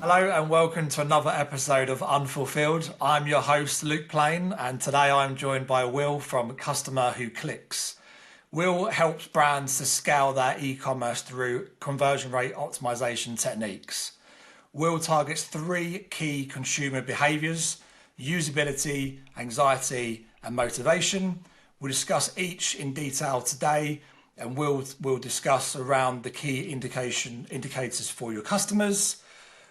Hello and welcome to another episode of Unfulfilled. I'm your host, Luke Plain, and today I'm joined by Will from Customer Who Clicks. Will helps brands to scale their e-commerce through conversion rate optimization techniques. Will targets three key consumer behaviors: usability, anxiety, and motivation. We'll discuss each in detail today, and we'll discuss around the key indicators for your customers.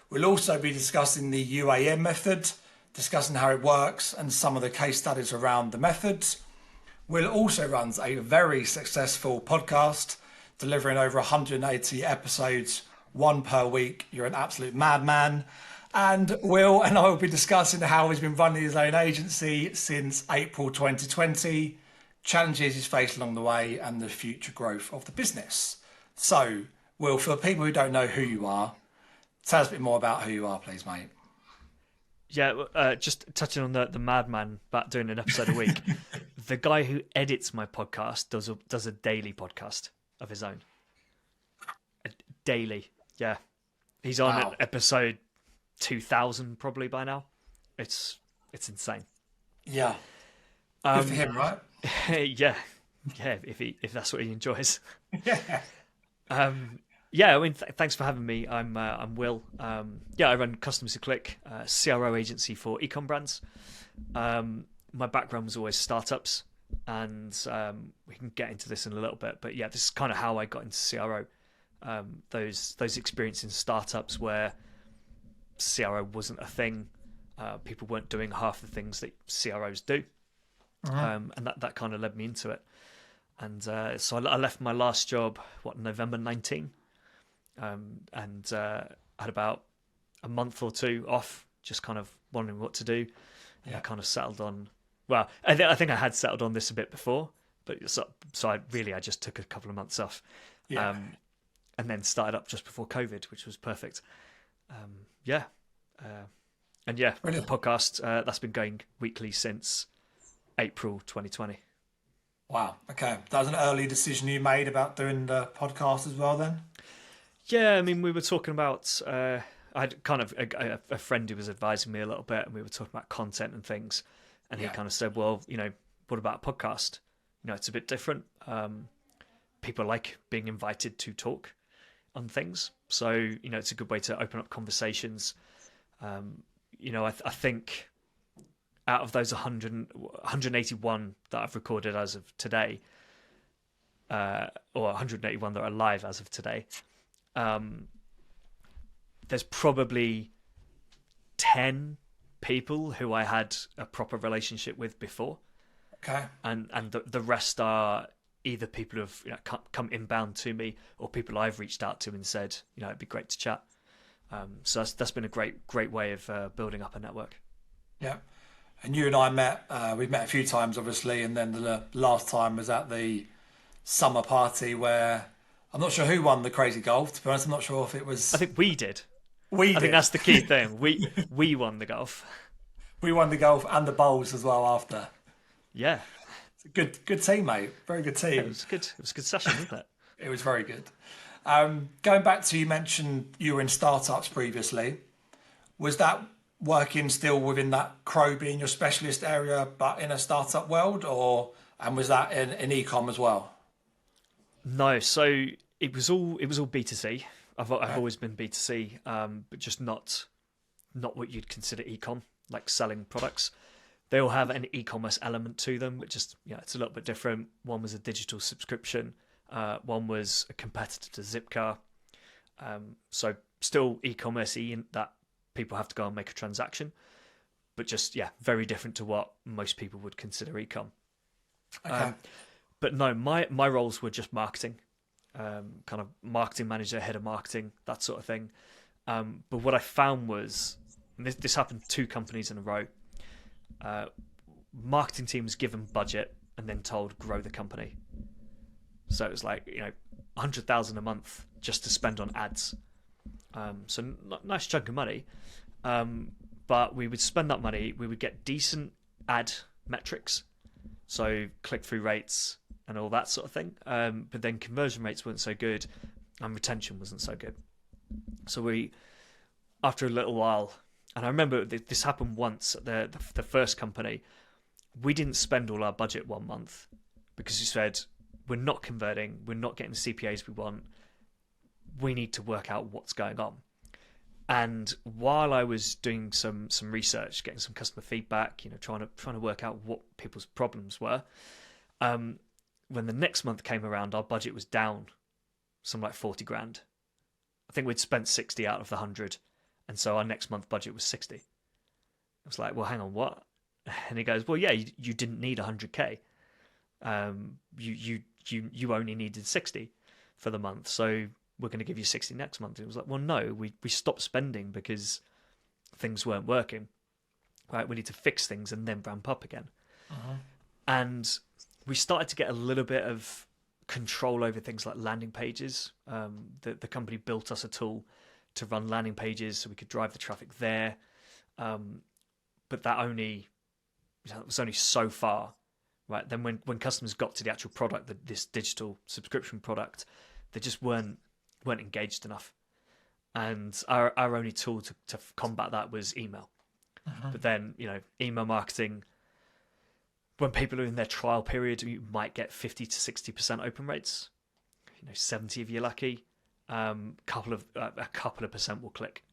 We'll also be discussing the UAM method, discussing how it works and some of the case studies around the methods. Will also runs a very successful podcast, delivering over 180 episodes, one per week. You're an absolute madman. And Will and I will be discussing how he's been running his own agency since April 2020, challenges he's faced along the way, and the future growth of the business. So, Will, for people who don't know who you are, tell us a bit more about who you are, please, mate. Yeah, just touching on the madman about doing an episode a week. The guy who edits my podcast does a daily podcast of his own. Daily, yeah. He's on Wow. episode 2000 probably by now. It's insane. Yeah. Good for him, right? yeah, if that's what he enjoys. Yeah. Yeah, I mean, thanks for having me. I'm Will. I run Customers Who Click, CRO agency for ecom brands. My background was always startups, and we can get into this in a little bit. But yeah, this is kind of how I got into CRO. Those experiences in startups where CRO wasn't a thing, people weren't doing half the things that CROs do, and that kind of led me into it. And so I left my last job, November 19. And had about a month or two off, just kind of wondering what to do. And I kind of settled on. Well, I think I had settled on this a bit before, but so I just took a couple of months off, and then started up just before COVID, which was perfect. The podcast that's been going weekly since April 2020. Wow. Okay. That was an early decision you made about doing the podcast as well, then? Yeah, I mean, we were talking about. I had kind of a friend who was advising me a little bit, and we were talking about content and things. And he kind of said, "Well, what about a podcast? It's a bit different. People like being invited to talk on things, so it's a good way to open up conversations. I think out of those 181 that I've recorded as of today, or 181 that are live as of today." There's probably 10 people who I had a proper relationship with before. Okay. And the rest are either people who've come inbound to me, or people I've reached out to and said, it'd be great to chat. So that's been a great way of building up a network. Yeah. And you and I met, we've met a few times, obviously, and then the last time was at the summer party where I'm not sure who won the crazy golf. To be honest, I'm not sure if it was. I think we did. I think that's the key thing. We won the golf. We won the golf and the bowls as well after. Yeah. It's a good team, mate. Very good team. It was good. It was a good session, wasn't it? It was very good. Going back to, you mentioned you were in startups previously. Was that working still within that Crow being your specialist area, but in a startup world, and was that in e-com as well? No, so it was all B2C. I've always been B2C, but just not what you'd consider e-com, like selling products. They all have an e-commerce element to them, but just it's a little bit different. One was a digital subscription, one was a competitor to Zipcar. So still e-commerce-y in that people have to go and make a transaction, but just very different to what most people would consider e-com. Okay. But no, my roles were just marketing, kind of marketing manager, head of marketing, that sort of thing. But what I found was, and this happened to 2 companies in a row, marketing team was given budget and then told grow the company. So it was like 100,000 a month just to spend on ads. So nice chunk of money. But we would spend that money, we would get decent ad metrics, so click-through rates and all that sort of thing. But then conversion rates weren't so good and retention wasn't so good. So we after a little while, and I remember this happened once at the first company, we didn't spend all our budget 1 month because we said, we're not converting, we're not getting the CPAs we want, we need to work out what's going on. And while I was doing some research, getting some customer feedback, trying to work out what people's problems were, when the next month came around, our budget was down something like 40 grand. I think we'd spent 60 out of the 100, and so our next month budget was 60. I was like, well, hang on, what? And he goes, well, yeah, you didn't need 100k. You only needed 60 for the month, so we're going to give you 60 next month. It was like, well, no, we stopped spending because things weren't working. Right, we need to fix things and then ramp up again. Uh-huh. And we started to get a little bit of control over things like landing pages. The company built us a tool to run landing pages so we could drive the traffic there. But that was only so far. Right, then when customers got to the actual product, this digital subscription product, they just weren't engaged enough. And our only tool to combat that was email. Uh-huh. But then, email marketing, when people are in their trial period, you might get 50 to 60% open rates. 70 if you're lucky. A couple of percent will click.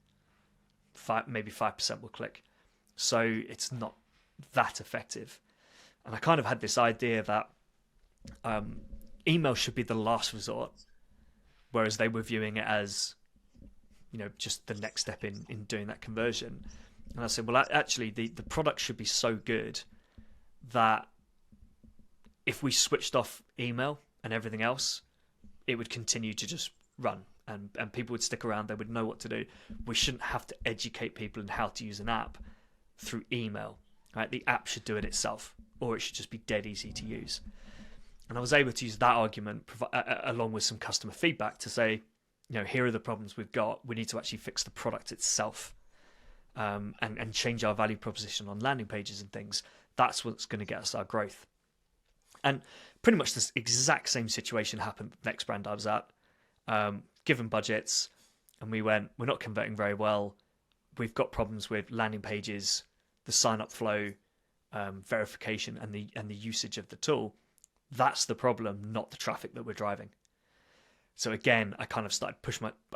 Maybe 5% will click. So it's not that effective. And I kind of had this idea that email should be the last resort, whereas they were viewing it as, just the next step in doing that conversion. And I said, well, actually, the product should be so good that if we switched off email and everything else, it would continue to just run and people would stick around. They would know what to do. We shouldn't have to educate people in how to use an app through email. Right? The app should do it itself, or it should just be dead easy to use. And I was able to use that argument along with some customer feedback to say, here are the problems we've got. We need to actually fix the product itself, and change our value proposition on landing pages and things. That's what's going to get us our growth. And pretty much this exact same situation happened with the next brand I was at. Given budgets, and we went, we're not converting very well. We've got problems with landing pages, the sign-up flow, verification, and the usage of the tool. That's the problem, not the traffic that we're driving. So again, I kind of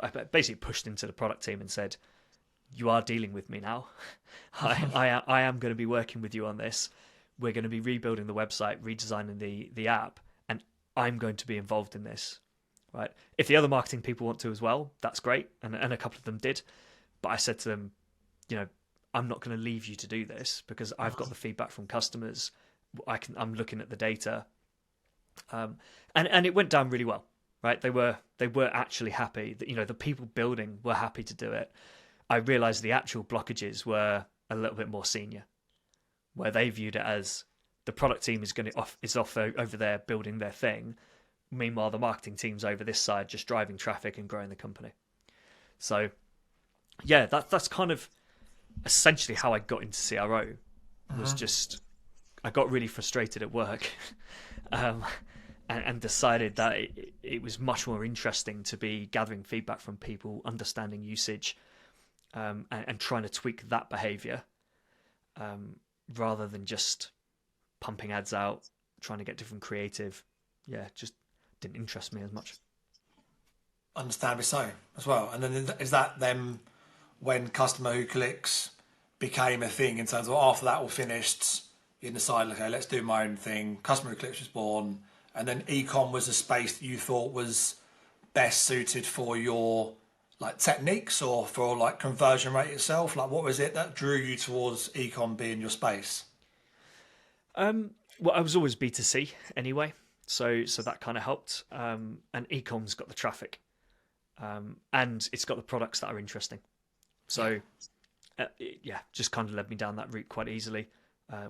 I basically pushed into the product team and said, you are dealing with me now. I am going to be working with you on this. We're going to be rebuilding the website, redesigning the app, and I'm going to be involved in this. Right? If the other marketing people want to as well, that's great. And a couple of them did. But I said to them, I'm not going to leave you to do this because I've got the feedback from customers. I'm looking at the data. And it went down really well, right? They were actually happy that, the people building were happy to do it. I realized the actual blockages were a little bit more senior, where they viewed it as the product team is off over there building their thing. Meanwhile, the marketing team's over this side just driving traffic and growing the company. So yeah, that's kind of essentially how I got into CRO. Was just, I got really frustrated at work, and decided that it was much more interesting to be gathering feedback from people, understanding usage, and trying to tweak that behavior, rather than just pumping ads out, trying to get different creative. Yeah, just didn't interest me as much. Understandably so as well. And then is that then when customer who clicks became a thing in terms of after that all finished, you decided, okay, let's do my own thing. Customer who clicks was born, and then ecom was a space that you thought was best suited for your techniques or for conversion rate itself. What was it that drew you towards ecom being your space? Well, I was always B2C anyway, so that kind of helped. And ecom's got the traffic, and it's got the products that are interesting. So just kind of led me down that route quite easily.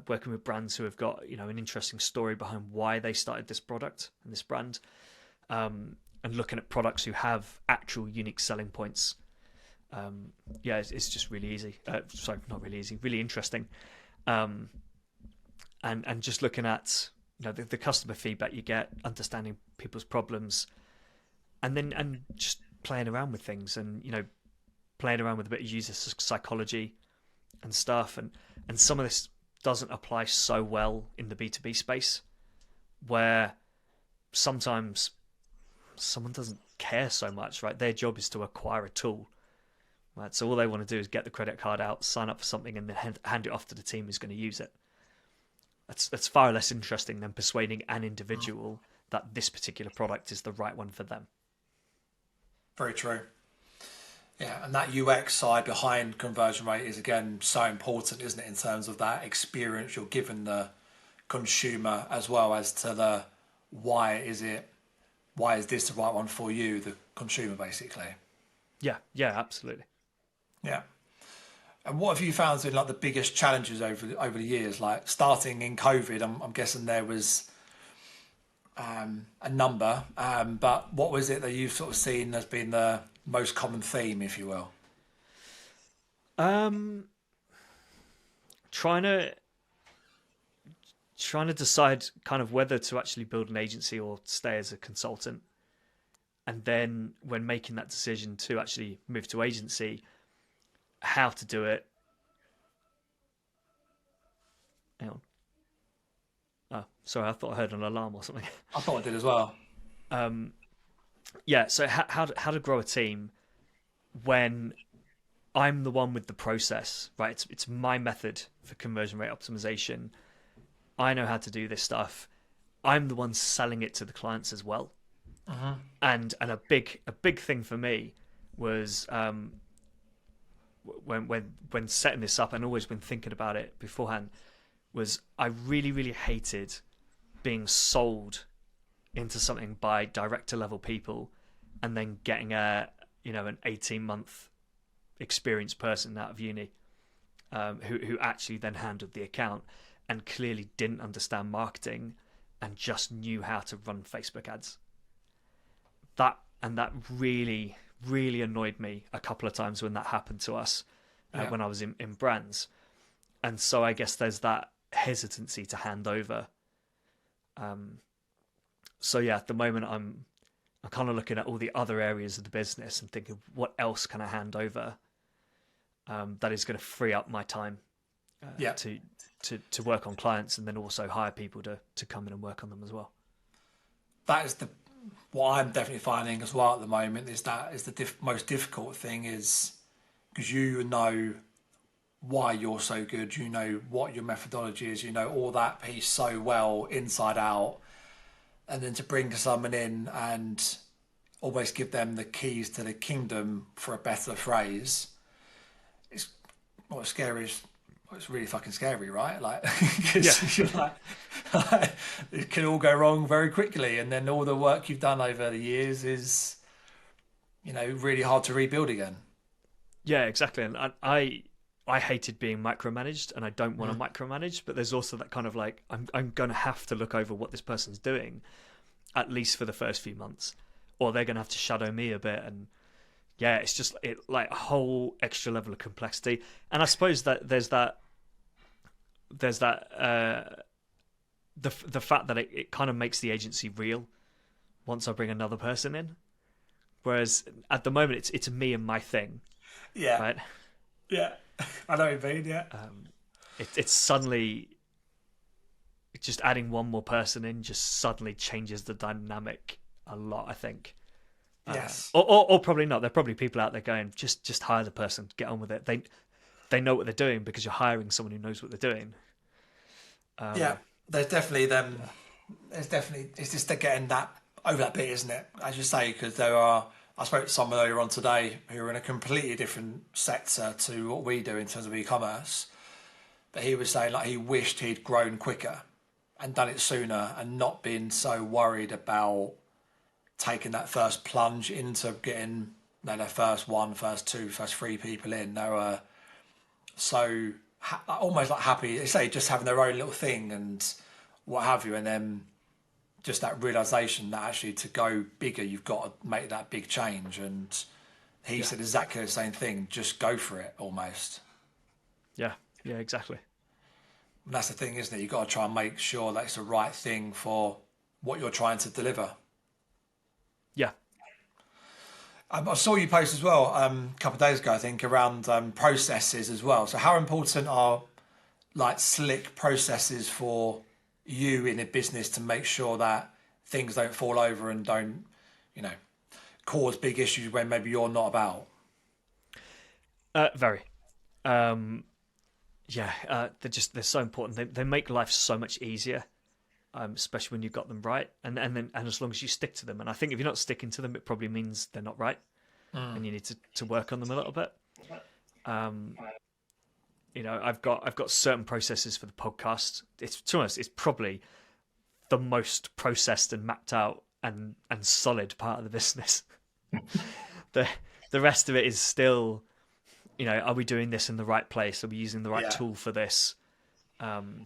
Working with brands who have got an interesting story behind why they started this product and this brand, and looking at products who have actual unique selling points. It's just really easy. Sorry, not really easy, really interesting. And just looking at the customer feedback you get, understanding people's problems, and just playing around with things. And playing around with a bit of user psychology and stuff, and some of this doesn't apply so well in the B2B space, where sometimes someone doesn't care so much, right? Their job is to acquire a tool, right? So all they want to do is get the credit card out, sign up for something, and then hand it off to the team who's going to use it. That's far less interesting than persuading an individual that this particular product is the right one for them. Very true. Yeah, and that UX side behind conversion rate is again so important, isn't it, in terms of that experience you're giving the consumer, as well as to the why is this the right one for you, the consumer, basically. Yeah, absolutely. Yeah. And what have you found been like the biggest challenges over the years? Like starting in COVID, I'm guessing there was a number, but what was it that you've sort of seen as being the most common theme, if you will? Trying to decide kind of whether to actually build an agency or stay as a consultant. And then when making that decision to actually move to agency, how to do it. Hang on. Oh, sorry, I thought I heard an alarm or something. I thought I did as well. Yeah, so how to grow a team when I'm the one with the process, right? It's my method for conversion rate optimization. I know how to do this stuff. I'm the one selling it to the clients as well. And a big thing for me was when setting this up, and always when thinking about it beforehand, was I really hated being sold into something by director level people and then getting an 18-month experienced person out of uni who actually then handled the account and clearly didn't understand marketing and just knew how to run Facebook ads. That really annoyed me a couple of times when that happened to us when I was in brands. And so I guess there's that hesitancy to hand over. So yeah, at the moment I'm kind of looking at all the other areas of the business and thinking, what else can I hand over that is going to free up my time to work on clients, and then also hire people to come in and work on them as well. That is what I'm definitely finding as well at the moment, is the most difficult thing, is because you know why you're so good, you know what your methodology is, you know all that piece so well inside out, and then to bring someone in and almost give them the keys to the kingdom, for a better phrase, it's not scary. It's really fucking scary, right? Like, because you're like, it can all go wrong very quickly, and then all the work you've done over the years is, really hard to rebuild again. Yeah, exactly. And I hated being micromanaged, and I don't want to micromanage. But there's also that kind of like, I'm going to have to look over what this person's doing, at least for the first few months, or they're going to have to shadow me a bit. And yeah, it's just like a whole extra level of complexity. And I suppose that there's that the fact that it kind of makes the agency real once I bring another person in, whereas at the moment it's me and my thing. Yeah. Right. Yeah. I know what you mean. Yeah. It's suddenly just adding one more person in just suddenly changes the dynamic a lot, I think. Yes. Or probably not. There are probably people out there going, just hire the person, get on with it. They know what they're doing because you're hiring someone who knows what they're doing. There's definitely them. There's definitely, it's just getting that over that bit, isn't it? As you say, because I spoke to someone earlier on today who are in a completely different sector to what we do in terms of e-commerce, but he was saying like he wished he'd grown quicker and done it sooner and not been so worried about taking that first plunge into getting their first one, first two, first three people in. They were so almost like happy, they say, just having their own little thing and what have you, and then just that realization that actually to go bigger you've got to make that big change. And he said exactly the same thing, just go for it almost. Yeah exactly. And that's the thing, isn't it? You've got to try and make sure that it's the right thing for what you're trying to deliver. Yeah. I saw you post as well a couple of days ago, I think, around processes as well. So how important are like slick processes for you in a business to make sure that things don't fall over and don't, you know, cause big issues when maybe you're not about? Very. Um, they're so important. They make life so much easier, especially when you've got them right, and as long as you stick to them. And I think if you're not sticking to them, it probably means they're not right, and you need to work on them a little bit. Um, I've got certain processes for the podcast. It's, to be honest, it's probably the most processed and mapped out and solid part of the business. the the rest of it is still, are we doing this in the right place? Are we using the right tool for this? How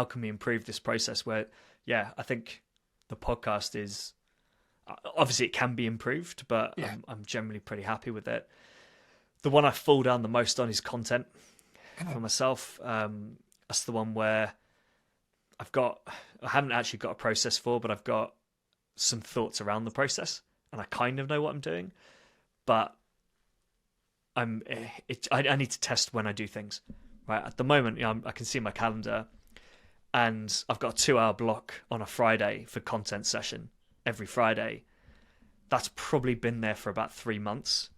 can we improve this process? Where, I think the podcast is, obviously it can be improved, but I'm generally pretty happy with it. The one I fall down the most on is content for myself. That's the one where I haven't actually got a process for, but I've got some thoughts around the process, and I kind of know what I'm doing, but I need to test when I do things. Right at the moment, I can see my calendar, and I've got a 2-hour block on a Friday for content session every Friday. That's probably been there for about 3 months.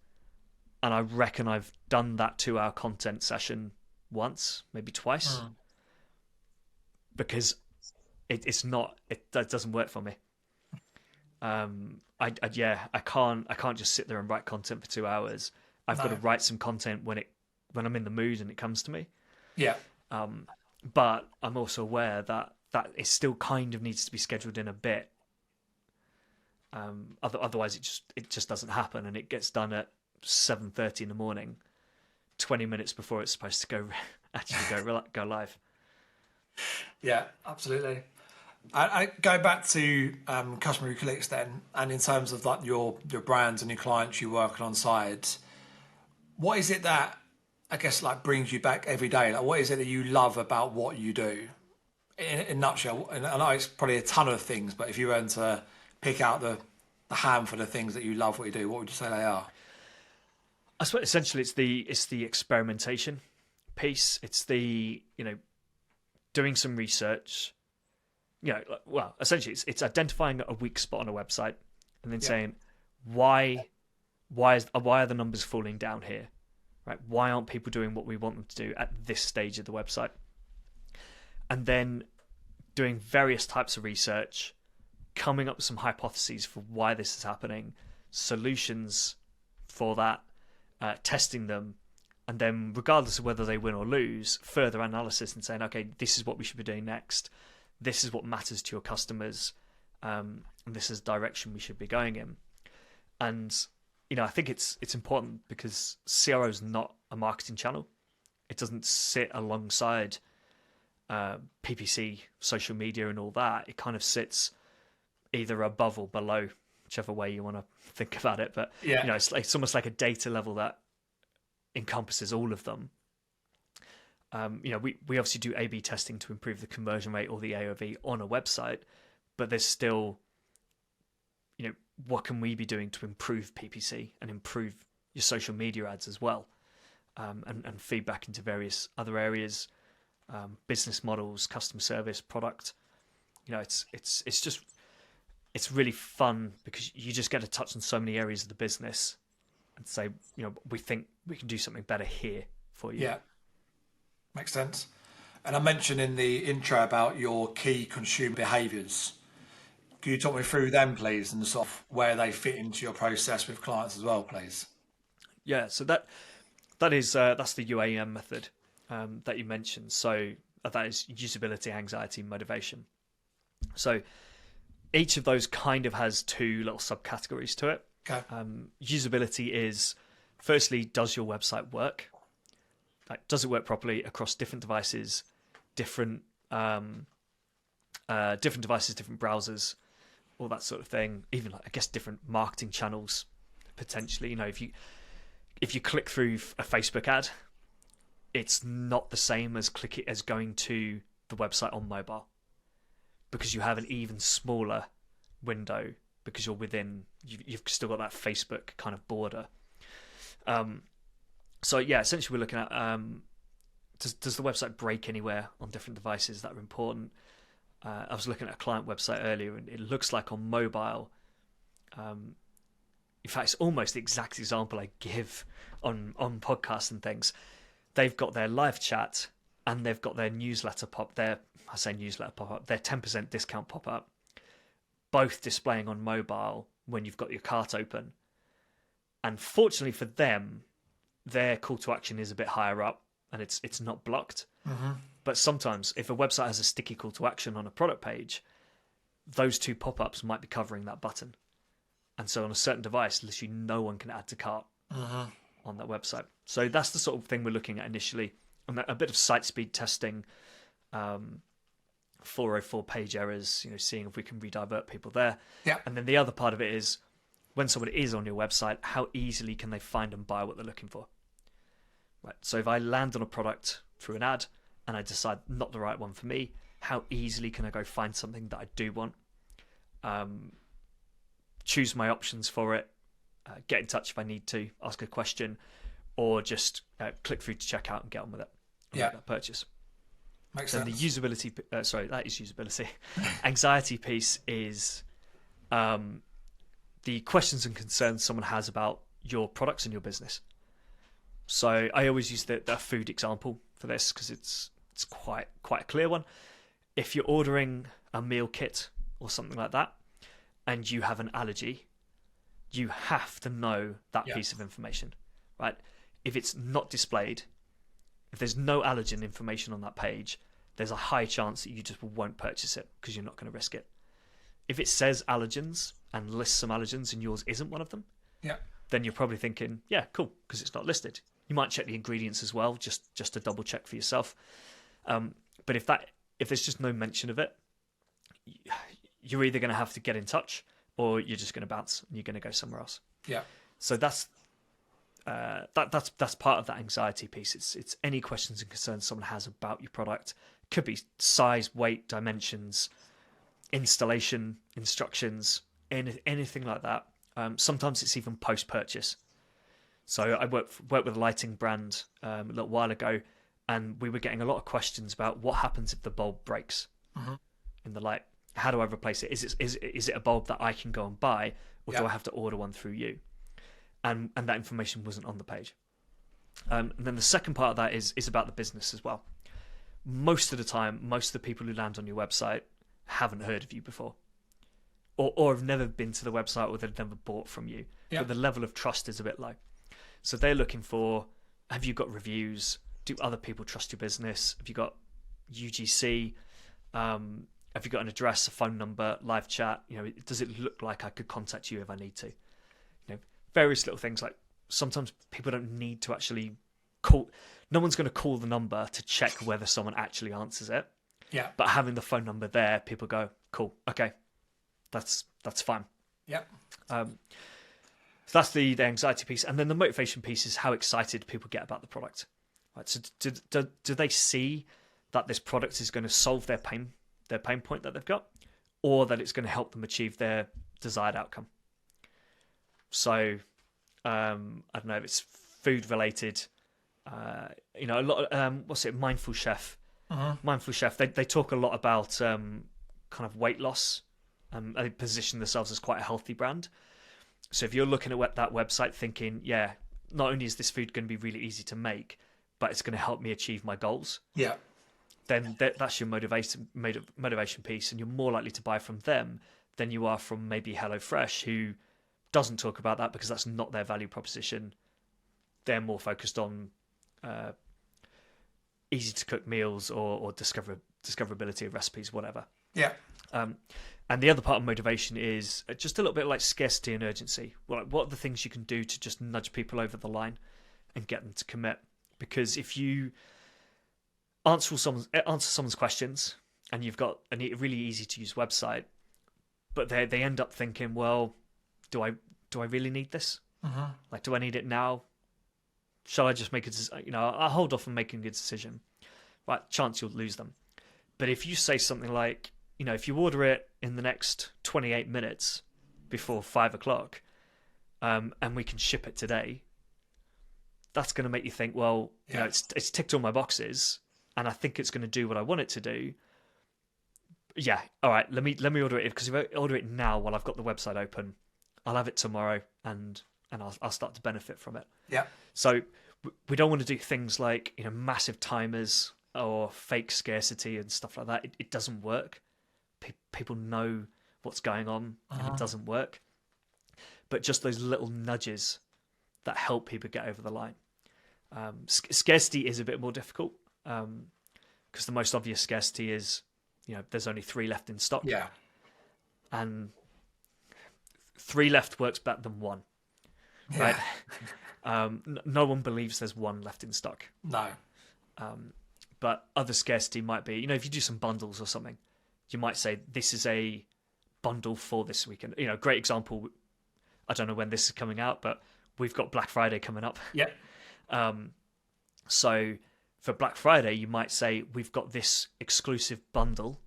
And I reckon I've done that 2-hour content session once, maybe twice, because it doesn't work for me. I can't just sit there and write content for 2 hours. I've got to write some content when I'm in the mood and it comes to me. Yeah. But I'm also aware that it still kind of needs to be scheduled in a bit. Otherwise, it just doesn't happen, and it gets done at 7:30 in the morning, 20 minutes before it's supposed to go live. Yeah, absolutely. I go back to customer who clicks then, and in terms of like your brands and your clients you work alongside, what is it that I guess like brings you back every day? Like, what is it that you love about what you do? In a nutshell, and I know it's probably a ton of things, but if you were to pick out the handful of things that you love what you do, what would you say they are? I suppose essentially it's the experimentation piece. It's the doing some research. Essentially it's identifying a weak spot on a website and then saying why are the numbers falling down here, right? Why aren't people doing what we want them to do at this stage of the website? And then doing various types of research, coming up with some hypotheses for why this is happening, solutions for that. Testing them, and then regardless of whether they win or lose, further analysis and saying, okay, this is what we should be doing next. This is what matters to your customers, and this is the direction we should be going in. And I think it's important because CRO is not a marketing channel. It doesn't sit alongside PPC, social media, and all that. It kind of sits either above or below, whichever way you want to think about it. But it's almost like a data level that encompasses all of them. We obviously do A/B testing to improve the conversion rate or the AOV on a website, but there's still, what can we be doing to improve PPC and improve your social media ads as well, and feedback into various other areas, business models, customer service, product. It's really fun because you just get to touch on so many areas of the business and say, we think we can do something better here for you. Yeah, makes sense. And I mentioned in the intro about your key consumer behaviours. Can you talk me through them, please, and sort of where they fit into your process with clients as well, please? Yeah, so that's the UAM method that you mentioned. So that is usability, anxiety, motivation. So each of those kind of has two little subcategories to it. Okay. Usability is, firstly, does your website work? Like, does it work properly across different devices, different devices, different browsers, all that sort of thing. Even different marketing channels potentially. If you click through a Facebook ad, it's not the same as going to the website on mobile, because you have an even smaller window because you've still got that Facebook kind of border. So yeah, essentially we're looking at does the website break anywhere on different devices that are important. I was looking at a client website earlier, and it looks like on mobile. In fact, it's almost the exact example I give on podcasts and things. They've got their live chat and they've got their newsletter their 10% discount pop up, both displaying on mobile when you've got your cart open. And fortunately for them, their call to action is a bit higher up and it's not blocked. Mm-hmm. But sometimes if a website has a sticky call to action on a product page, those two pop-ups might be covering that button. And so on a certain device, literally no one can add to cart on that website. So that's the sort of thing we're looking at initially. And a bit of site speed testing, 404 page errors, seeing if we can redivert people there. Yeah. And then the other part of it is when someone is on your website, how easily can they find and buy what they're looking for? Right. So if I land on a product through an ad and I decide not the right one for me, how easily can I go find something that I do want? Choose my options for it, get in touch if I need to, ask a question, or just click through to checkout and get on with it. Make that purchase. Makes sense. sense. The usability, that is usability. Anxiety piece is the questions and concerns someone has about your products and your business. So I always use the food example for this because it's quite a clear one. If you're ordering a meal kit or something like that, and you have an allergy, you have to know that piece of information, right? If it's not displayed, if there's no allergen information on that page, there's a high chance that you just won't purchase it because you're not going to risk it. If it says allergens and lists some allergens and yours isn't one of them, then you're probably thinking, yeah, cool, because it's not listed. You might check the ingredients as well, just to double check for yourself. But if there's just no mention of it, you're either going to have to get in touch or you're just going to bounce and you're going to go somewhere else. Yeah. So that's part of that anxiety piece. It's any questions and concerns someone has about your product. Could be size, weight, dimensions, installation, instructions, anything like that. Sometimes it's even post-purchase. So I worked with a lighting brand a little while ago, and we were getting a lot of questions about what happens if the bulb breaks in the light. How do I replace it? Is it a bulb that I can go and buy, or do I have to order one through you? And that information wasn't on the page. And then the second part of that is about the business as well. Most of the time, most of the people who land on your website haven't heard of you before, or have never been to the website, or they've never bought from you. But the level of trust is a bit low. So they're looking for, have you got reviews? Do other people trust your business? Have you got UGC? Have you got an address, a phone number, live chat? Does it look like I could contact you if I need to? Various little things like sometimes people don't need to actually call. No one's going to call the number to check whether someone actually answers it. Yeah. But having the phone number there, people go, cool, okay, that's fine. Yeah. So that's the anxiety piece, and then the motivation piece is how excited people get about the product. Right. So do they see that this product is going to solve their pain point that they've got, or that it's going to help them achieve their desired outcome? So I don't know if it's food related. A lot of, Mindful Chef. Mindful Chef. They talk a lot about kind of weight loss. They position themselves as quite a healthy brand. So if you're looking at that website thinking, yeah, not only is this food going to be really easy to make, but it's going to help me achieve my goals. Yeah. Then that's your motivation piece, and you're more likely to buy from them than you are from maybe HelloFresh, who doesn't talk about that because that's not their value proposition. They're more focused on easy to cook meals or discoverability of recipes, whatever. Yeah. And the other part of motivation is just a little bit like scarcity and urgency. What are the things you can do to just nudge people over the line and get them to commit? Because if you answer someone's questions and you've got a really easy to use website, but they end up thinking, well, do I really need this? Like, do I need it now? Shall I just make I'll hold off on making a decision. Right, chance you'll lose them. But if you say something like, if you order it in the next 28 minutes before 5 o'clock, and we can ship it today, that's going to make you think, well, you know, it's ticked all my boxes, and I think it's going to do what I want it to do. Yeah, all right, let me order it, because if I order it now while I've got the website open, I'll have it tomorrow, and I'll start to benefit from it. Yeah. So we don't want to do things like, you know, massive timers or fake scarcity and stuff like that. It doesn't work. People know what's going on, and it doesn't work. But just those little nudges that help people get over the line. Scarcity is a bit more difficult, because the most obvious scarcity is, you know, there's only 3 left in stock. Yeah. And 3 left works better than 1. Right? No one believes there's 1 left in stock. No. But other scarcity might be, you know, if you do some bundles or something, you might say, this is a bundle for this weekend. You know, great example. I don't know when this is coming out, but we've got Black Friday coming up. Yeah. So for Black Friday, you might say, we've got this exclusive bundle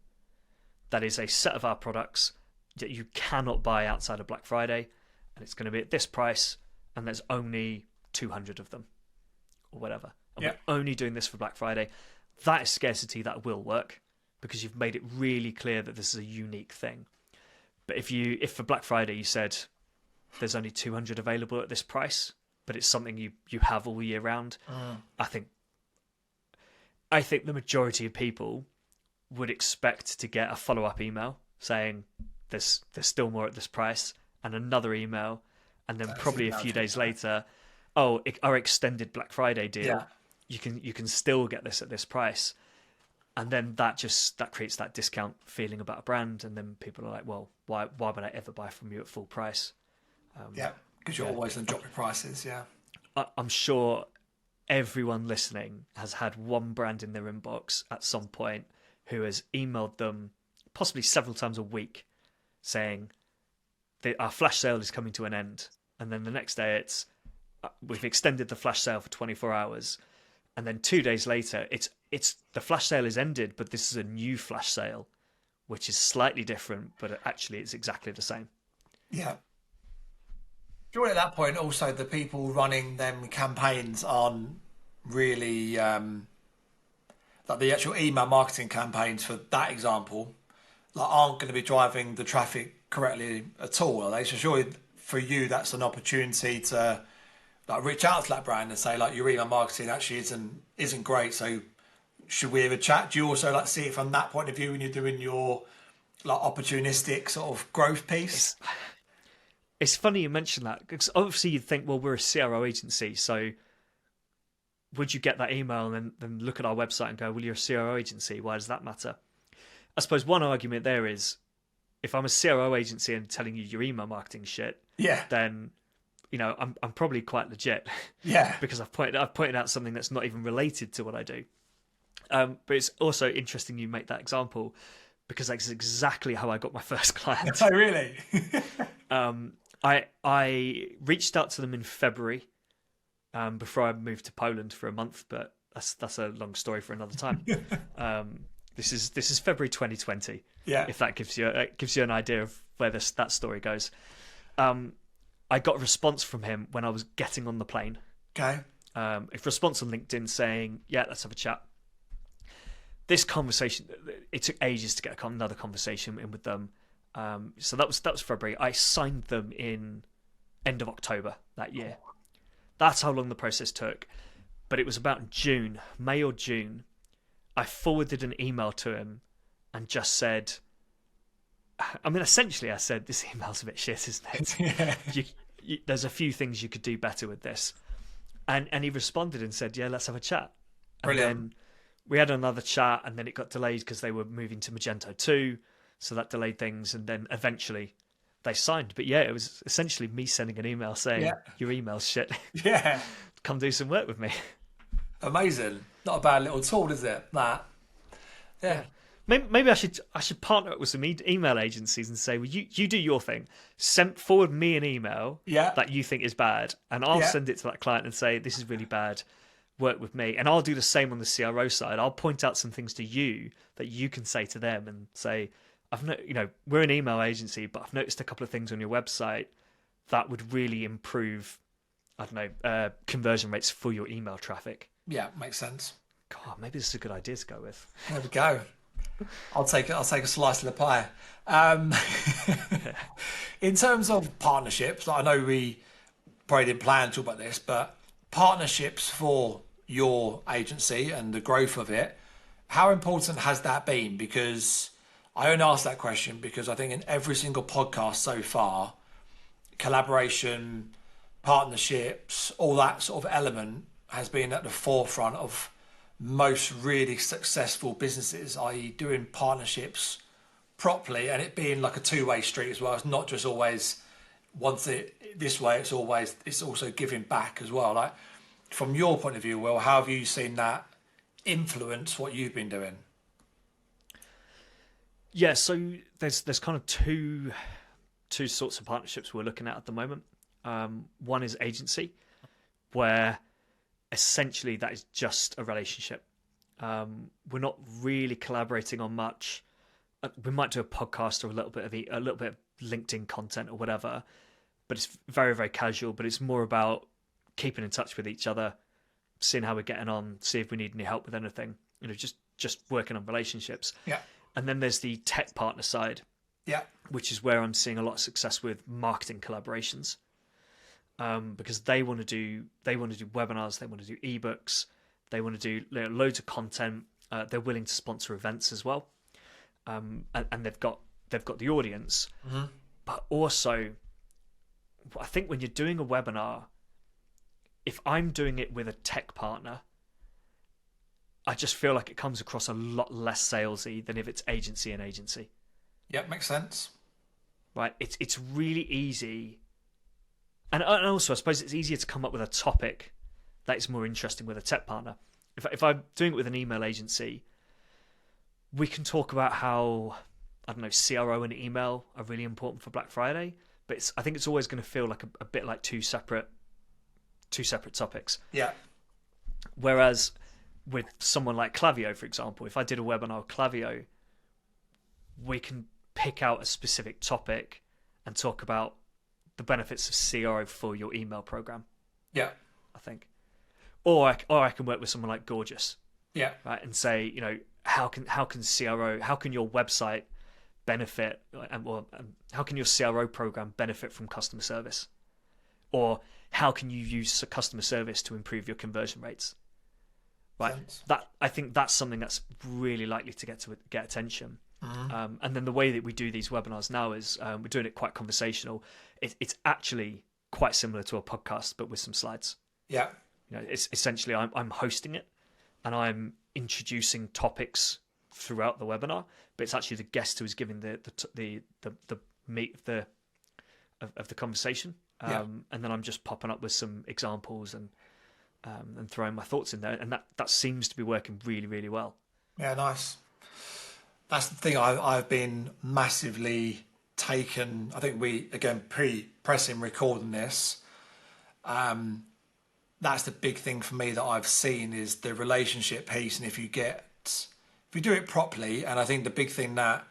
that is a set of our products that you cannot buy outside of Black Friday, and it's going to be at this price, and there's only 200 of them or whatever. And we're only doing this for Black Friday. That is scarcity that will work, because you've made it really clear that this is a unique thing. But if for Black Friday you said there's only 200 available at this price, but it's something you have all year round, I think the majority of people would expect to get a follow-up email saying there's still more at this price, and another email, and then probably a few days later, our extended Black Friday deal, you can still get this at this price. And then that creates that discount feeling about a brand, and then people are like, well, why would I ever buy from you at full price? Because you're always going to drop your prices. I'm sure everyone listening has had one brand in their inbox at some point who has emailed them possibly several times a week saying our flash sale is coming to an end, and then the next day it's we've extended the flash sale for 24 hours, and then 2 days later it's the flash sale is ended, but this is a new flash sale which is slightly different, but actually it's exactly the same. Surely at that point also the people running them campaigns aren't really like the actual email marketing campaigns for that example, like, aren't going to be driving the traffic correctly at all, are they? So surely for you that's an opportunity to like reach out to that brand and say, like, your email marketing actually isn't great, so should we have a chat? Do you also like see it from that point of view when you're doing your like opportunistic sort of growth piece? It's funny you mention that, because obviously you'd think, well, we're a CRO agency, so would you get that email and then look at our website and go, well, you're a CRO agency, why does that matter? I suppose one argument there is, if I'm a CRO agency and telling you your email marketing shit, then, you know, I'm probably quite legit. Because I've pointed out something that's not even related to what I do. But it's also interesting you make that example, because that's exactly how I got my first client. Oh, really? I reached out to them in February, before I moved to Poland for a month, but that's a long story for another time. This is February 2020. If that gives you an idea of where that story goes. I got a response from him when I was getting on the plane. Okay. A response on LinkedIn saying, yeah, let's have a chat. This conversation, it took ages to get another conversation in with them. So that was February. I signed them in end of October that year. That's how long the process took. But it was about May or June. I forwarded an email to him and just said, essentially I said, this email's a bit shit, isn't it? There's a few things you could do better with this. And he responded and said, yeah, let's have a chat. Brilliant. And then we had another chat, and then it got delayed because they were moving to Magento 2. So that delayed things, and then eventually they signed. But yeah, it was essentially me sending an email saying, your email's shit. Come do some work with me. Amazing. Not a bad little tool, is it? That. Yeah. Maybe I should partner up with some email agencies and say, well, you do your thing. Forward me an email that you think is bad, and I'll send it to that client and say, this is really bad. Work with me. And I'll do the same on the CRO side. I'll point out some things to you that you can say to them and say, we're an email agency, but I've noticed a couple of things on your website that would really improve, I don't know, conversion rates for your email traffic. Yeah, makes sense. God, maybe this is a good idea to go with. There we go. I'll take a slice of the pie. Um, in terms of partnerships, like I know we probably didn't plan to talk about this, but partnerships for your agency and the growth of it, how important has that been? Because I only asked that question because I think in every single podcast so far, collaboration, partnerships, all that sort of element has been at the forefront of most really successful businesses, i.e., doing partnerships properly and it being like a two-way street as well. It's not just always once it this way, it's also giving back as well. Like from your point of view, Will, how have you seen that influence what you've been doing? Yeah, so there's kind of two sorts of partnerships we're looking at the moment. One is agency, where essentially that is just a relationship. We're not really collaborating on much. We might do a podcast or a little bit of LinkedIn content or whatever, but it's very, very casual. But it's more about keeping in touch with each other, seeing how we're getting on, see if we need any help with anything. Just working on relationships. Yeah. And then there's the tech partner side, Yeah. which is where I'm seeing a lot of success with marketing collaborations. Because they want to do webinars, they want to do ebooks, they want to do loads of content. They're willing to sponsor events as well, and they've got the audience. Mm-hmm. But also, I think when you're doing a webinar, if I'm doing it with a tech partner, I just feel like it comes across a lot less salesy than if it's agency and agency. Yeah, makes sense. Right? It's really easy. And also, I suppose it's easier to come up with a topic that is more interesting with a tech partner. If I'm doing it with an email agency, we can talk about how, I don't know, CRO and email are really important for Black Friday, but I think it's always going to feel like a bit like two separate topics. Yeah. Whereas with someone like Klaviyo, for example, if I did a webinar with Klaviyo, we can pick out a specific topic and talk about the benefits of CRO for your email program. Yeah. I think. Or I can work with someone like Gorgeous. Yeah. Right. And say, how can your website benefit, or how can your CRO program benefit from customer service? Or how can you use customer service to improve your conversion rates? Right. Sense. That I think that's something that's really likely to get attention. Mm-hmm. And then the way that we do these webinars now is we're doing it quite conversational. It's actually quite similar to a podcast, but with some slides. Yeah. It's essentially I'm hosting it, and I'm introducing topics throughout the webinar. But it's actually the guest who is giving the meat of the conversation. And then I'm just popping up with some examples and throwing my thoughts in there, and that seems to be working really, really well. Yeah, nice. That's the thing I've been massively taken. I think we, again, pre-pressing recording this, that's the big thing for me that I've seen is the relationship piece. And if you do it properly, and I think the big thing that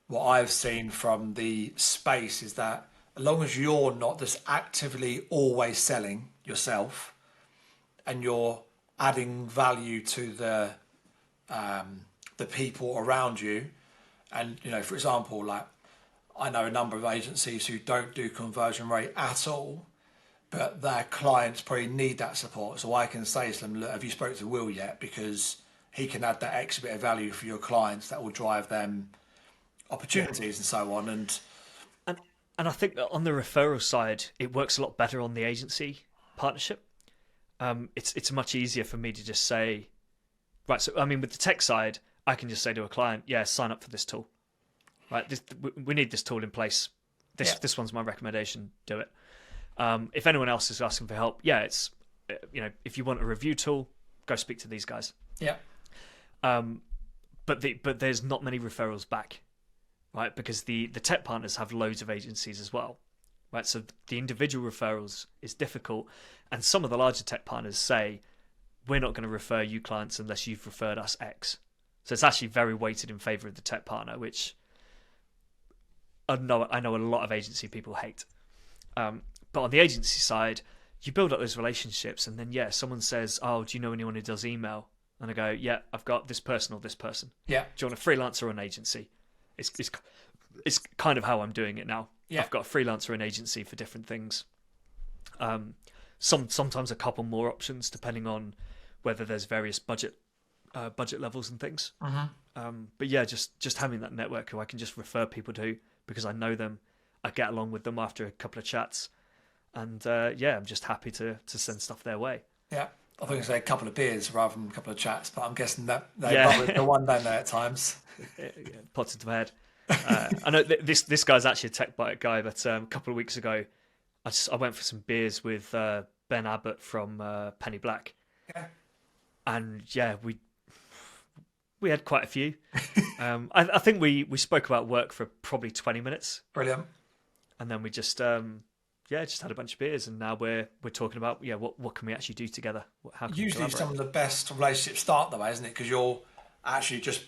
what I've seen from the space is that as long as you're not just actively always selling yourself and you're adding value to the people around you, and for example, like I know a number of agencies who don't do conversion rate at all, but their clients probably need that support. So I can say to them, look, have you spoken to Will yet? Because he can add that extra bit of value for your clients that will drive them opportunities and so on. And I think that on the referral side, it works a lot better on the agency partnership. It's much easier for me to just say, right, so I mean, with the tech side, I can just say to a client, yeah, sign up for this tool. Right, we need this tool in place. This one's my recommendation. Do it. If anyone else is asking for help, it's if you want a review tool, go speak to these guys. Yeah. But there's not many referrals back, right? Because the tech partners have loads of agencies as well, right? So the individual referrals is difficult, and some of the larger tech partners say, we're not going to refer you clients unless you've referred us X. So it's actually very weighted in favor of the tech partner, which I know a lot of agency people hate. But on the agency side, you build up those relationships, and then someone says, "Oh, do you know anyone who does email?" And I go, "Yeah, I've got this person or this person. Yeah. Do you want a freelancer or an agency?" It's kind of how I'm doing it now. Yeah. I've got a freelancer and agency for different things. Sometimes a couple more options depending on whether there's various budget levels and things. But yeah, just having that network who I can just refer people to because I know them, I get along with them after a couple of chats, and I'm just happy to send stuff their way. Yeah. I think it's a couple of beers rather than a couple of chats, but I'm guessing that they bother the one, don't they, at times? Pots into my head. I know this guy's actually a tech bite guy, but a couple of weeks ago, I went for some beers with Ben Abbott from Penny Black. Yeah. And we had quite a few. I think we spoke about work for probably 20 minutes. Brilliant. And then we just had a bunch of beers, and now we're talking about what can we actually do together? How can Usually we some of the best relationships start that way, isn't it? Because you're actually just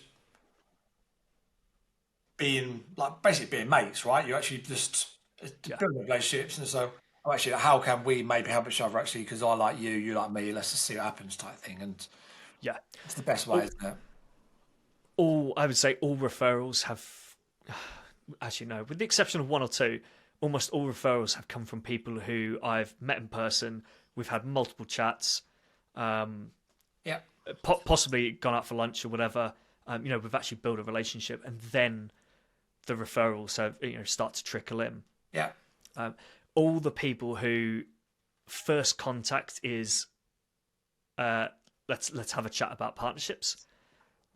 basically being mates, right? You actually just building relationships, and so actually, how can we maybe help each other? Actually, because I like you, you like me. Let's just see what happens, type thing. And it's the best way, isn't it? I would say all referrals have, actually no, with the exception of one or two, almost all referrals have come from people who I've met in person. We've had multiple chats, possibly gone out for lunch or whatever. We've actually built a relationship, and then the referrals have start to trickle in. Yeah. All the people who first contact is let's have a chat about partnerships.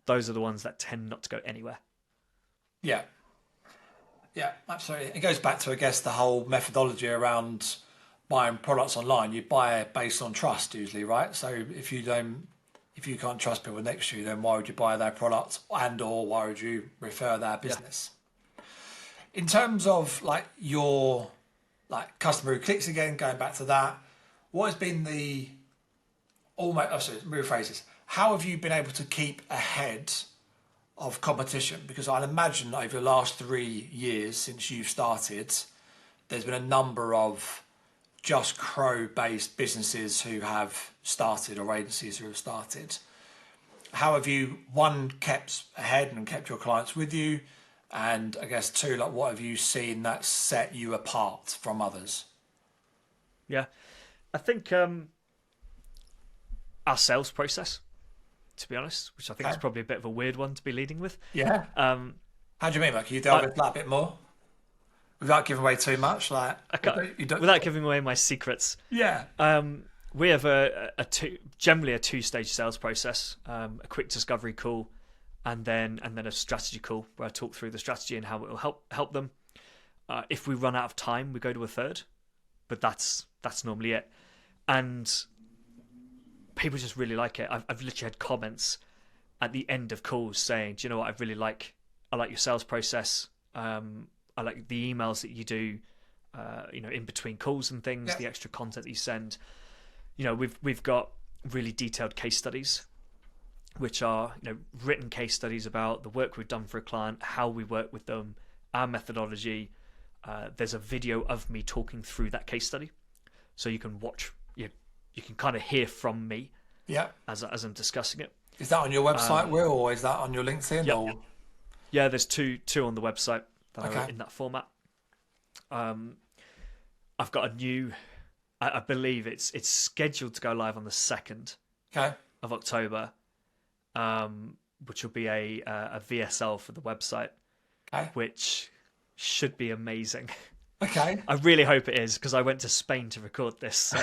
Those are the ones that tend not to go anywhere. Yeah, absolutely. It goes back to, I guess, the whole methodology around buying products online. You buy it based on trust usually, right? So if you can't trust people next to you, then why would you buy their product, or why would you refer their business? In terms of your customer who clicks, again, going back to that, what has been rephrase this. How have you been able to keep ahead of competition? Because I'd imagine over the last 3 years since you've started, there's been a number of just Crow-based businesses who have started, or agencies who have started. How have you, one, kept ahead and kept your clients with you? And I guess two, what have you seen that set you apart from others? Yeah, I think our sales process, to be honest, which I think is probably a bit of a weird one to be leading with. Yeah. How do you mean? Can you delve into that a bit more? Without giving away too much? Without giving away my secrets. Yeah. We have generally a two-stage sales process, a quick discovery call, and then a strategy call where I talk through the strategy and how it will help them. If we run out of time, we go to a third, but that's normally it. And people just really like it. I've literally had comments at the end of calls saying, "Do you know what? I like your sales process. I like the emails that you do, in between calls and things, the extra content that you send. We've got really detailed case studies, which are, written case studies about the work we've done for a client, how we work with them, our methodology. There's a video of me talking through that case study, so you can watch. You can kind of hear from me, as I'm discussing it. Is that on your website, Will, or is that on your LinkedIn? Yeah, yeah. There's two on the website that are in that format. I've got a new. I believe it's scheduled to go live on the 2nd of October, which will be a VSL for the website, which should be amazing. Okay. I really hope it is, because I went to Spain to record this. So.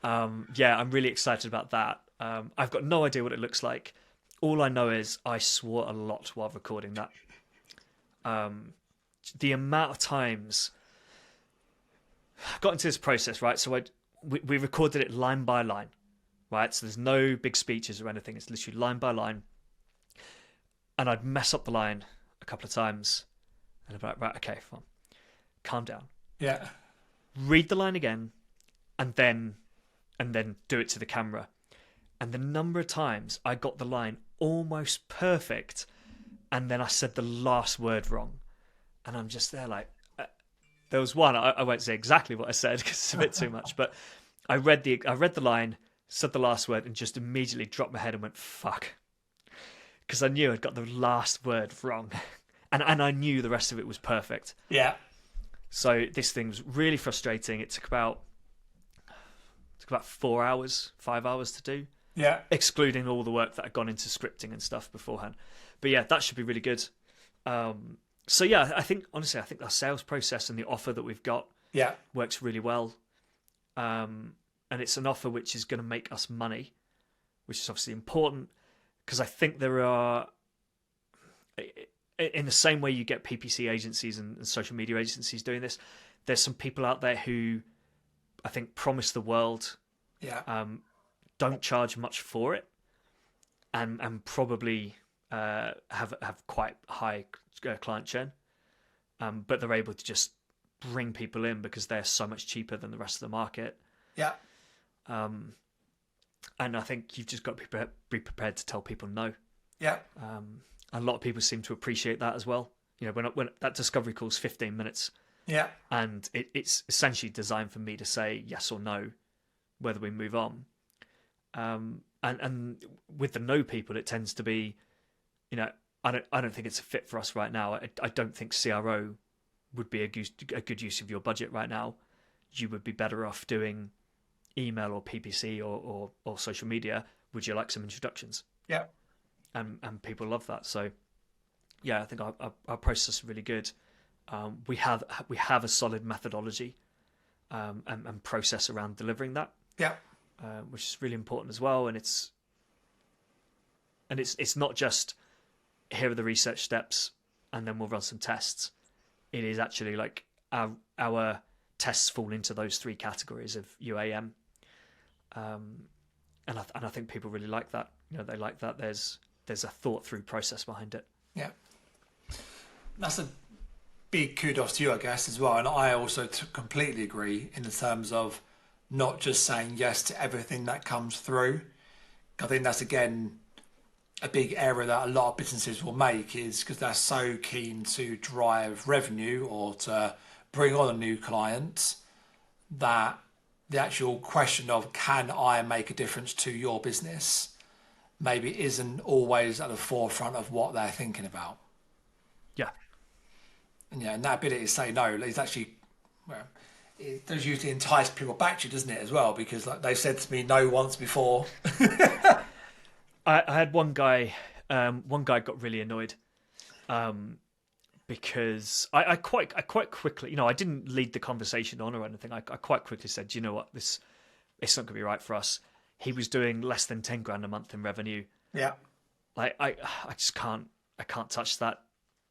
I'm really excited about that. I've got no idea what it looks like. All I know is I swore a lot while recording that. The amount of times I got into this process, right? So we recorded it line by line, right? So there's no big speeches or anything. It's literally line by line. And I'd mess up the line a couple of times. And I'd be like, right, okay, fine. Calm down. Yeah. Read the line again, and then do it to the camera. And the number of times I got the line almost perfect, and then I said the last word wrong. And I'm just there like, there was one, I won't say exactly what I said because it's a bit too much, but I read the line, said the last word, and just immediately dropped my head and went, fuck. Because I knew I'd got the last word wrong. And I knew the rest of it was perfect. Yeah. So this thing was really frustrating. It took about 4 hours, 5 hours to do. Yeah. Excluding all the work that had gone into scripting and stuff beforehand. But yeah, that should be really good. So yeah, I think our sales process and the offer that we've got works really well. And it's an offer which is going to make us money, which is obviously important because I think there are, in the same way you get PPC agencies and social media agencies doing this, there's some people out there who I think promise the world, don't charge much for it, and probably have quite high client churn, but they're able to just bring people in because they're so much cheaper than the rest of the market. Yeah. And I think you've just got to be prepared to tell people no. Yeah. A lot of people seem to appreciate that as well. You know, when that discovery call's 15 minutes. Yeah. And it's essentially designed for me to say yes or no, whether we move on. And with the no people, it tends to be, you know, I don't think it's a fit for us right now. I don't think CRO would be a good use of your budget right now. You would be better off doing email or PPC or social media. Would you like some introductions? Yeah. And people love that. So yeah, I think our process is really good. We have a solid methodology and process around delivering that. Yeah. Which is really important as well. And it's not just here are the research steps and then we'll run some tests. It is actually like our tests fall into those three categories of UAM. And I think people really like that. You know, they like that there's a thought through process behind it. Yeah. That's a big kudos to you, I guess, as well. And I also completely agree in the terms of not just saying yes to everything that comes through. I think that's, again, a big error that a lot of businesses will make, is because they're so keen to drive revenue or to bring on a new client that the actual question of can I make a difference to your business maybe isn't always at the forefront of what they're thinking about. Yeah. And that ability to say no is actually, well, it does usually entice people back to you, doesn't it, as well? Because like they've said to me no once before. I had one guy got really annoyed because I quite quickly, you know, I didn't lead the conversation on or anything. I quite quickly said, you know what, it's not going to be right for us. He was doing less than 10 grand a month in revenue. Yeah. Like I just can't touch that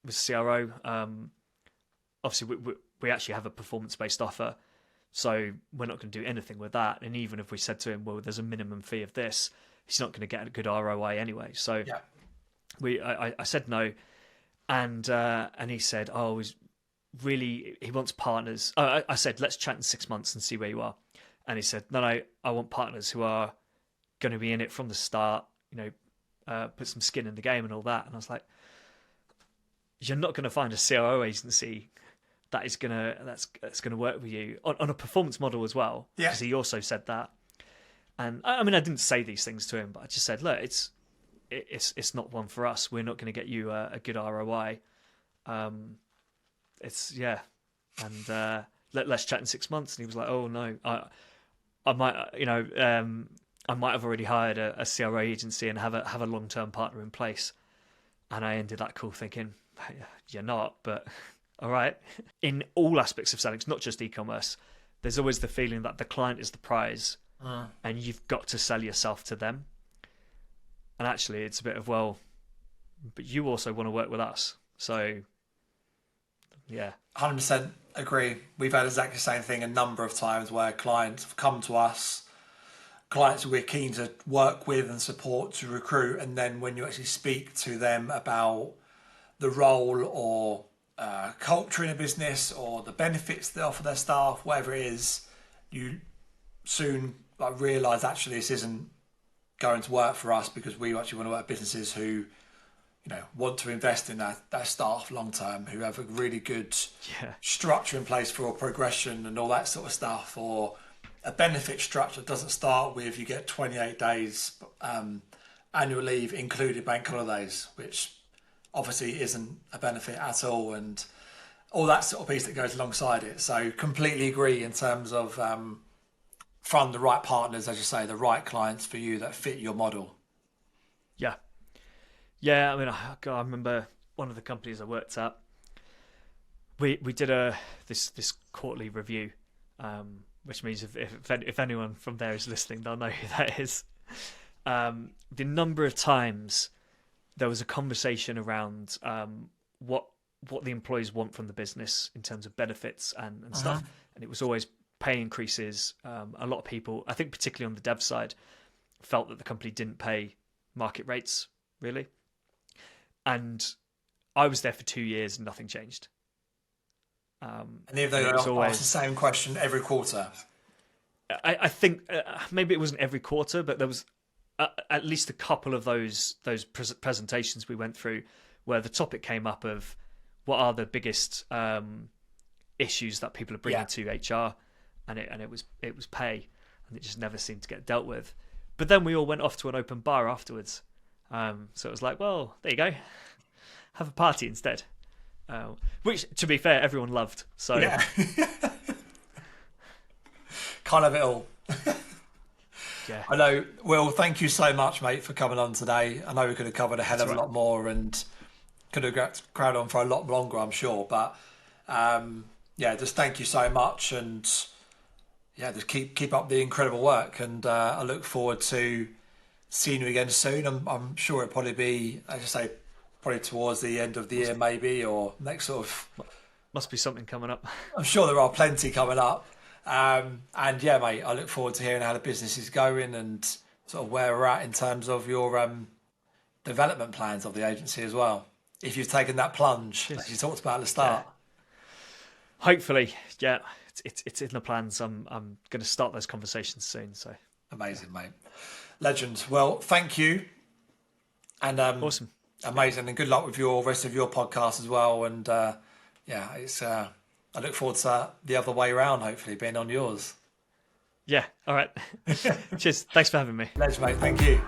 with CRO. Obviously we actually have a performance-based offer, so we're not going to do anything with that. And even if we said to him, well, there's a minimum fee of this, he's not going to get a good ROI anyway. So yeah. I said no, and he said, oh, he wants partners. I said, let's chat in 6 months and see where you are. And he said, no, I want partners who are going to be in it from the start, you know, put some skin in the game and all that. And I was like, you're not going to find a CRO agency that's going to work with you on a performance model as well. Yeah. Because he also said that. And I mean, I didn't say these things to him, but I just said, look, it's not one for us. We're not going to get you a good ROI. Let's chat in 6 months. And he was like, oh no, I might, you know, I might have already hired a CRO agency and have a long-term partner in place. And I ended that call thinking, you're not, but all right. In all aspects of selling, it's not just e-commerce, there's always the feeling that the client is the prize and you've got to sell yourself to them. And actually it's a bit of, well, but you also want to work with us. So yeah. 100% agree. We've had exactly the same thing a number of times where clients have come to us, clients we're keen to work with and support to recruit, and then when you actually speak to them about the role or culture in a business or the benefits they offer their staff, whatever it is, you soon realise actually this isn't going to work for us, because we actually want to work with businesses who, you want to invest in their staff long term, who have a really good Yeah. structure in place for progression and all that sort of stuff, or a benefit structure that doesn't start with you get 28 days annual leave included bank holidays, which obviously isn't a benefit at all, and all that sort of piece that goes alongside it. So completely agree in terms of fund the right partners, as you say, the right clients for you that fit your model. Yeah. Yeah, I mean, I remember one of the companies I worked at. We did this quarterly review, which means if anyone from there is listening, they'll know who that is. The number of times there was a conversation around what the employees want from the business in terms of benefits and stuff, and it was always pay increases. A lot of people, I think particularly on the dev side, felt that the company didn't pay market rates really. And I was there for 2 years and nothing changed. And if they ask the same question every quarter, I think maybe it wasn't every quarter, but there was at least a couple of those presentations we went through where the topic came up of what are the biggest issues that people are bringing to HR, and it was pay, and it just never seemed to get dealt with. But then we all went off to an open bar afterwards. So it was like, well, there you go, have a party instead. Which, to be fair, everyone loved. So yeah. Kind of it all. Yeah. I know. Will, thank you so much, mate, for coming on today. I know we could have covered a hell of a lot more and could have crowd on for a lot longer, I'm sure. But just thank you so much, and just keep up the incredible work. And I look forward to seeing you again soon. I'm sure it'll probably be, as I say, probably towards the end of the year, maybe, or next sort of. Must be something coming up. I'm sure there are plenty coming up. And yeah, mate, I look forward to hearing how the business is going and sort of where we're at in terms of your development plans of the agency as well. If you've taken that plunge, as you talked about at the start. Yeah. Hopefully, yeah, it's in the plans. I'm going to start those conversations soon. So amazing, mate. Legend. Well, thank you. And awesome. Amazing, and good luck with your rest of your podcast as well. And it's I look forward to the other way around, hopefully being on yours. Yeah. All right. Cheers. Thanks for having me. Legend, mate. Thank you.